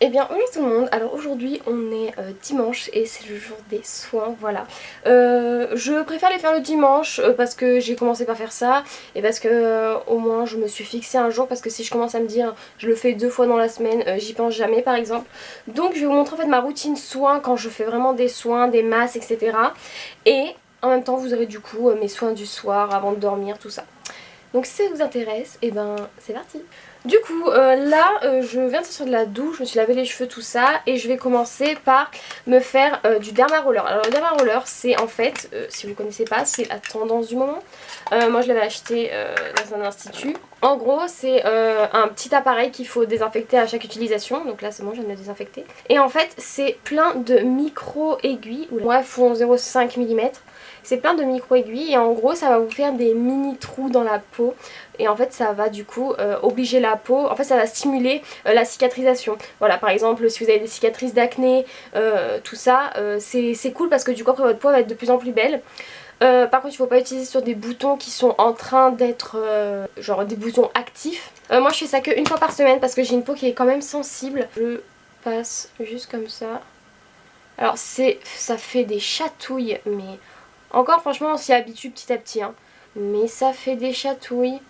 Eh bien bonjour tout le monde, alors aujourd'hui on est dimanche et c'est le jour des soins, voilà. Je préfère les faire le dimanche parce que j'ai commencé par faire ça et parce que au moins je me suis fixé un jour, parce que si je commence à me dire je le fais 2 fois dans la semaine, j'y pense jamais par exemple. Donc je vais vous montrer en fait ma routine soins quand je fais vraiment des soins, des masses, etc. Et en même temps vous aurez du coup mes soins du soir avant de dormir, tout ça. Donc si ça vous intéresse, et ben c'est parti. Du coup là je viens de sortir de la douche, je me suis lavé les cheveux tout ça et je vais commencer par me faire du derma roller. Alors le derma roller c'est en fait, si vous ne connaissez pas, c'est la tendance du moment. Moi je l'avais acheté dans un institut. En gros c'est un petit appareil qu'il faut désinfecter à chaque utilisation. Donc là c'est bon, je viens de le désinfecter. Et en fait c'est plein de micro aiguilles, ouais, font 0,5 mm. C'est plein de micro-aiguilles et en gros ça va vous faire des mini trous dans la peau. Et en fait ça va du coup obliger la peau, en fait ça va stimuler la cicatrisation. Voilà, par exemple si vous avez des cicatrices d'acné, tout ça, c'est cool parce que du coup après votre peau va être de plus en plus belle. Par contre il ne faut pas utiliser sur des boutons qui sont en train d'être genre des boutons actifs. Moi je fais ça qu'une fois par semaine parce que j'ai une peau qui est quand même sensible. Je passe juste comme ça. Alors ça fait des chatouilles, mais encore franchement on s'y habitue petit à petit hein. Mais ça fait des chatouilles.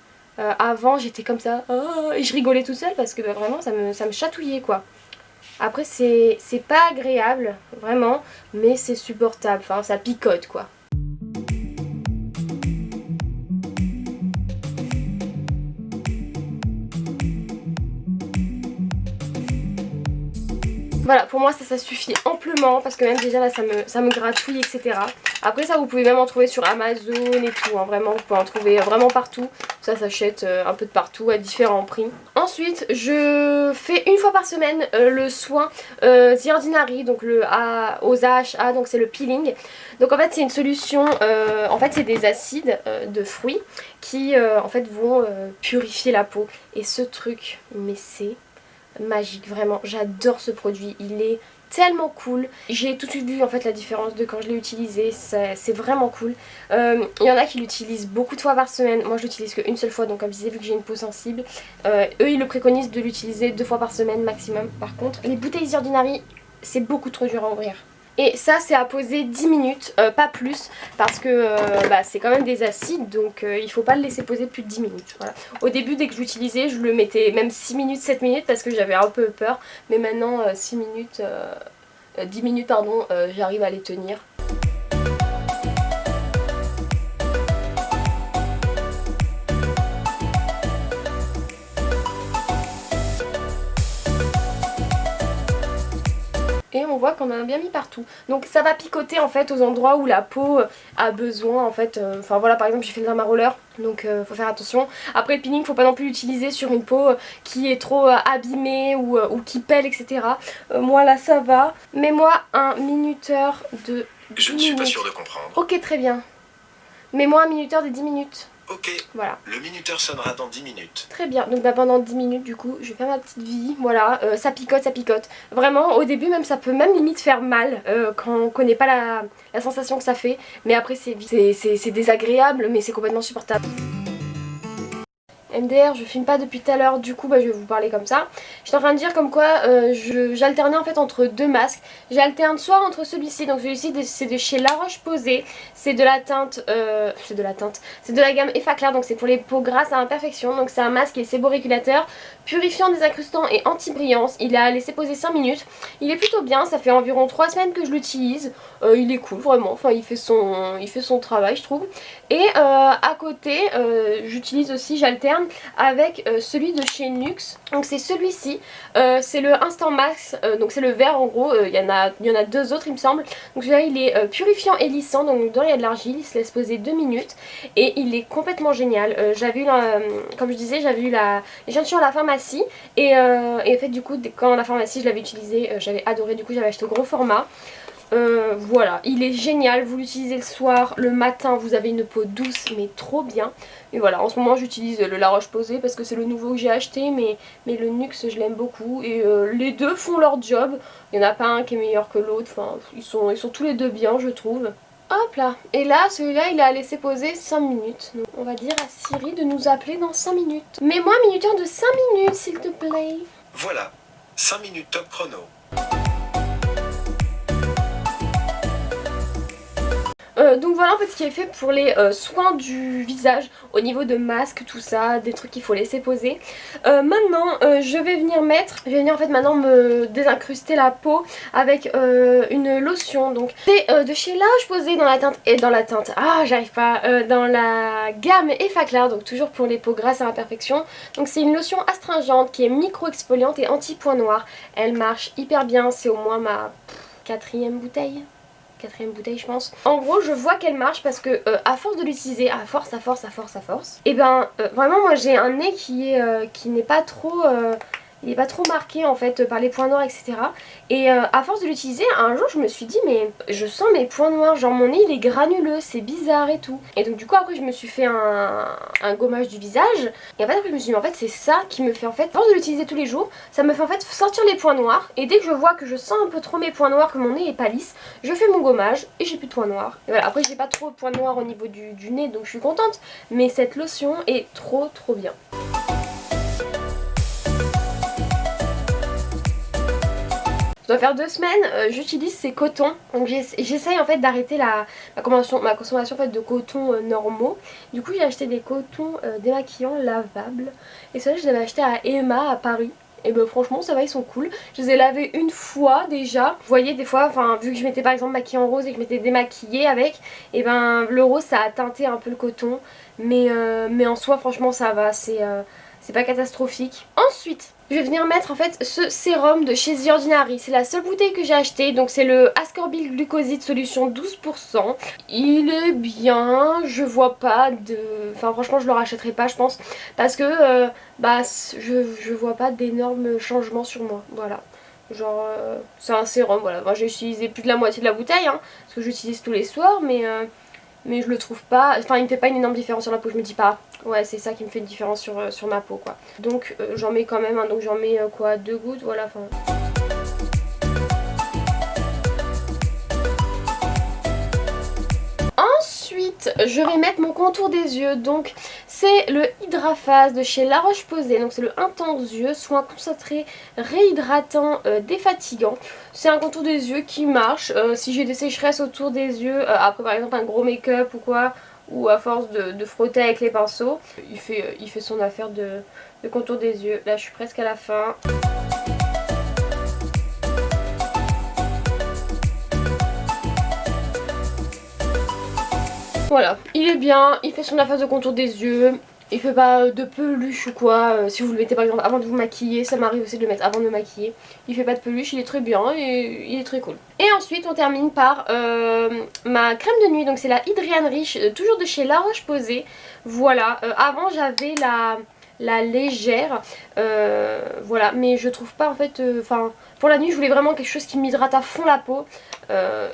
Avant j'étais comme ça oh, et je rigolais toute seule parce que bah, vraiment ça me chatouillait quoi. Après c'est pas agréable vraiment, mais c'est supportable, enfin ça picote quoi. Voilà, pour moi ça suffit amplement parce que même déjà là ça me gratouille, etc. Après ça vous pouvez même en trouver sur Amazon et tout, hein, vraiment vous pouvez en trouver vraiment partout. Ça s'achète un peu de partout à différents prix. Ensuite je fais une fois par semaine le soin The Ordinary, donc le aux AHA, donc c'est le peeling. Donc en fait c'est une solution, en fait c'est des acides de fruits qui en fait vont purifier la peau. Et ce truc, mais c'est magique, vraiment j'adore ce produit, il est tellement cool. J'ai tout de suite vu en fait la différence de quand je l'ai utilisé, c'est vraiment cool. Il y en a qui l'utilisent beaucoup de fois par semaine, moi je l'utilise qu'une seule fois, donc comme je disais vu que j'ai une peau sensible, eux ils le préconisent de l'utiliser 2 fois par semaine maximum. Par contre les bouteilles The Ordinary c'est beaucoup trop dur à ouvrir. Et ça c'est à poser 10 minutes, pas plus, parce que bah, c'est quand même des acides, donc il faut pas le laisser poser plus de 10 minutes. Voilà. Au début dès que je l'utilisais je le mettais même 6 minutes, 7 minutes parce que j'avais un peu peur. Mais maintenant 6 minutes, 10 minutes pardon, j'arrive à les tenir. Et on voit qu'on en a bien mis partout. Donc ça va picoter en fait aux endroits où la peau a besoin en fait. Enfin voilà, par exemple j'ai fait le derma roller, donc faut faire attention. Après le peeling faut pas non plus l'utiliser sur une peau qui est trop abîmée ou qui pèle, etc. Moi là ça va. Mets-moi un minuteur de 10 Je ne suis pas minutes. sûre de comprendre. Ok, très bien. Mets-moi un minuteur de 10 minutes. Ok, voilà. Le minuteur sonnera dans 10 minutes. Très bien, donc bah, pendant 10 minutes du coup je vais faire ma petite vie, voilà, ça picote, ça picote. Vraiment au début même ça peut même limite faire mal quand on connaît pas la sensation que ça fait. Mais après c'est désagréable mais c'est complètement supportable. MDR, je filme pas depuis tout à l'heure, du coup bah, je vais vous parler comme ça. J'étais en train de dire comme quoi j'alternais en fait entre 2 masques. J'alterne soit entre celui-ci, donc celui-ci c'est de chez La Roche-Posay. C'est de la teinte, c'est de la gamme Effaclar, donc c'est pour les peaux grasses à imperfection. Donc c'est un masque qui est séborégulateur, purifiant, désincrustant et anti-brillance. Il a laissé poser 5 minutes. Il est plutôt bien, ça fait environ 3 semaines que je l'utilise. Il est cool vraiment, enfin il fait son travail je trouve. Et à côté j'utilise aussi, j'alterne avec celui de chez Nuxe. Donc c'est celui-ci, c'est le Instant Max, donc c'est le vert en gros, il y en a 2 autres il me semble. Donc celui-là il est purifiant et lissant, donc dedans il y a de l'argile, il se laisse poser 2 minutes et il est complètement génial. J'avais eu, comme je disais, j'avais eu l'échantillon à la pharmacie et en fait du coup quand à la pharmacie je l'avais utilisé, j'avais adoré, du coup j'avais acheté au gros format. Voilà, il est génial, vous l'utilisez le soir, le matin vous avez une peau douce mais trop bien. Et voilà, en ce moment j'utilise le La Roche-Posay parce que c'est le nouveau que j'ai acheté, mais le Nuxe je l'aime beaucoup. Et les deux font leur job, il n'y en a pas un qui est meilleur que l'autre, enfin ils sont tous les deux bien je trouve. Hop là, et là celui-là il a laissé poser 5 minutes. Donc on va dire à Siri de nous appeler dans 5 minutes. Mets-moi un minuteur de 5 minutes s'il te plaît. Voilà, 5 minutes top chrono. Donc voilà en fait ce qui est fait pour les soins du visage au niveau de masques, tout ça, des trucs qu'il faut laisser poser. Maintenant je vais venir en fait maintenant me désincruster la peau avec une lotion. Donc c'est de chez La Roche-Posay dans la gamme Effaclar, donc toujours pour les peaux grasses à imperfection. Donc c'est une lotion astringente qui est micro-exfoliante et anti-point noir. Elle marche hyper bien, c'est au moins ma quatrième bouteille je pense. En gros je vois qu'elle marche parce que à force de l'utiliser, à force, et ben vraiment moi j'ai un nez qui n'est pas trop il n'est pas trop marqué en fait par les points noirs, etc. Et à force de l'utiliser, un jour je me suis dit mais je sens mes points noirs, genre mon nez il est granuleux, c'est bizarre et tout. Et donc du coup après je me suis fait un gommage du visage. Et en fait après je me suis dit mais en fait c'est ça qui me fait en fait, à force de l'utiliser tous les jours, ça me fait en fait sortir les points noirs. Et dès que je vois que je sens un peu trop mes points noirs, que mon nez est pas lisse, je fais mon gommage et j'ai plus de points noirs. Et voilà, après j'ai pas trop de points noirs au niveau du nez donc je suis contente. Mais cette lotion est trop bien. Ça doit faire 2 semaines, j'utilise ces cotons. Donc j'essaye en fait d'arrêter ma consommation en fait, de cotons normaux. Du coup j'ai acheté des cotons démaquillants lavables. Et ceux-là je les avais achetés à Emma à Paris. Et ben franchement ça va, ils sont cool. Je les ai lavés une fois déjà. Vous voyez des fois, vu que je m'étais par exemple maquillée en rose et que je m'étais démaquillée avec, et ben le rose ça a teinté un peu le coton. Mais en soi franchement ça va, c'est pas catastrophique. Ensuite je vais venir mettre en fait ce sérum de chez The Ordinary. C'est la seule bouteille que j'ai achetée. Donc c'est le Ascorbyl Glucoside solution 12%. Il est bien. Je vois pas de... Enfin franchement je le rachèterai pas je pense. Parce que je vois pas d'énormes changements sur moi. Voilà. Genre c'est un sérum. Voilà. Moi j'ai utilisé plus de la moitié de la bouteille. Hein, parce que j'utilise tous les soirs. Mais je le trouve pas, enfin il me fait pas une énorme différence sur la peau, je me dis pas ouais c'est ça qui me fait une différence sur ma peau quoi. Donc j'en mets quand même, hein, donc j'en mets quoi 2 gouttes, voilà enfin. Ensuite je vais mettre mon contour des yeux, donc c'est le Hydraphase de chez La Roche-Posay, donc c'est le Intense Yeux, soin concentré réhydratant défatigant. C'est un contour des yeux qui marche, si j'ai des sécheresses autour des yeux, après par exemple un gros make-up ou quoi, ou à force de frotter avec les pinceaux, il fait son affaire de contour des yeux. Là je suis presque à la fin. Voilà, il est bien, il fait son affaire de contour des yeux, il fait pas de peluche ou quoi, si vous le mettez par exemple avant de vous maquiller, ça m'arrive aussi de le mettre avant de me maquiller, il fait pas de peluche, il est très bien et il est très cool. Et ensuite on termine par ma crème de nuit, donc c'est la Hydrian Rich, toujours de chez La Roche-Posay, voilà, avant j'avais la légère, voilà, mais je trouve pas en fait, pour la nuit je voulais vraiment quelque chose qui m'hydrate à fond la peau.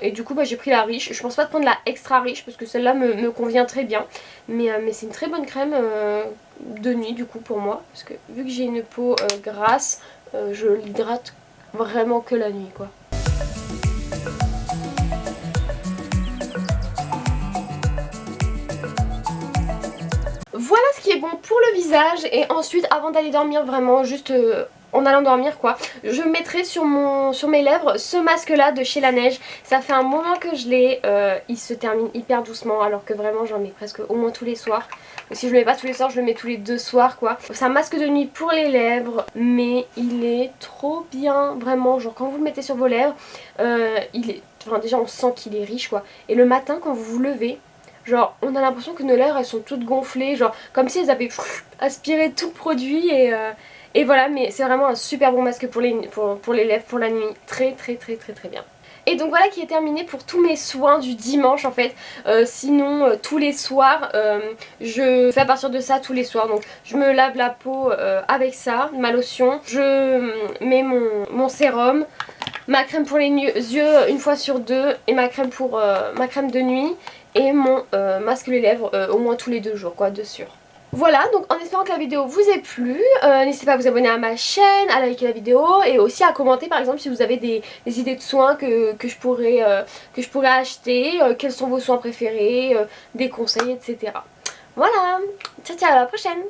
Et du coup j'ai pris la riche. Je pense pas de prendre la extra riche parce que celle-là me convient très bien. Mais c'est une très bonne crème de nuit du coup pour moi. Parce que vu que j'ai une peau grasse, je l'hydrate vraiment que la nuit quoi. Voilà ce qui est bon pour le visage. Et ensuite avant d'aller dormir, vraiment juste... en allant dormir quoi, je mettrai sur mes lèvres ce masque là de chez Laneige. Ça fait un moment que je l'ai, il se termine hyper doucement alors que vraiment j'en mets presque au moins tous les soirs. Et si je le mets pas tous les soirs, je le mets tous les 2 soirs quoi. C'est un masque de nuit pour les lèvres mais il est trop bien vraiment, genre quand vous le mettez sur vos lèvres, déjà on sent qu'il est riche quoi. Et le matin quand vous vous levez, genre on a l'impression que nos lèvres elles sont toutes gonflées, genre comme si elles avaient aspiré tout le produit et voilà, mais c'est vraiment un super bon masque pour les lèvres, pour la nuit, très bien. Et donc voilà qui est terminé pour tous mes soins du dimanche en fait. Sinon tous les soirs je fais à partir de ça tous les soirs. Donc je me lave la peau avec ça, ma lotion, je mets mon sérum, ma crème pour les yeux une fois sur 2 et ma crème de nuit et mon masque les lèvres au moins tous les 2 jours quoi, de sûr. Voilà, donc en espérant que la vidéo vous ait plu, n'hésitez pas à vous abonner à ma chaîne, à liker la vidéo et aussi à commenter par exemple si vous avez des idées de soins que je pourrais acheter, quels sont vos soins préférés, des conseils, etc. Voilà, ciao ciao, à la prochaine!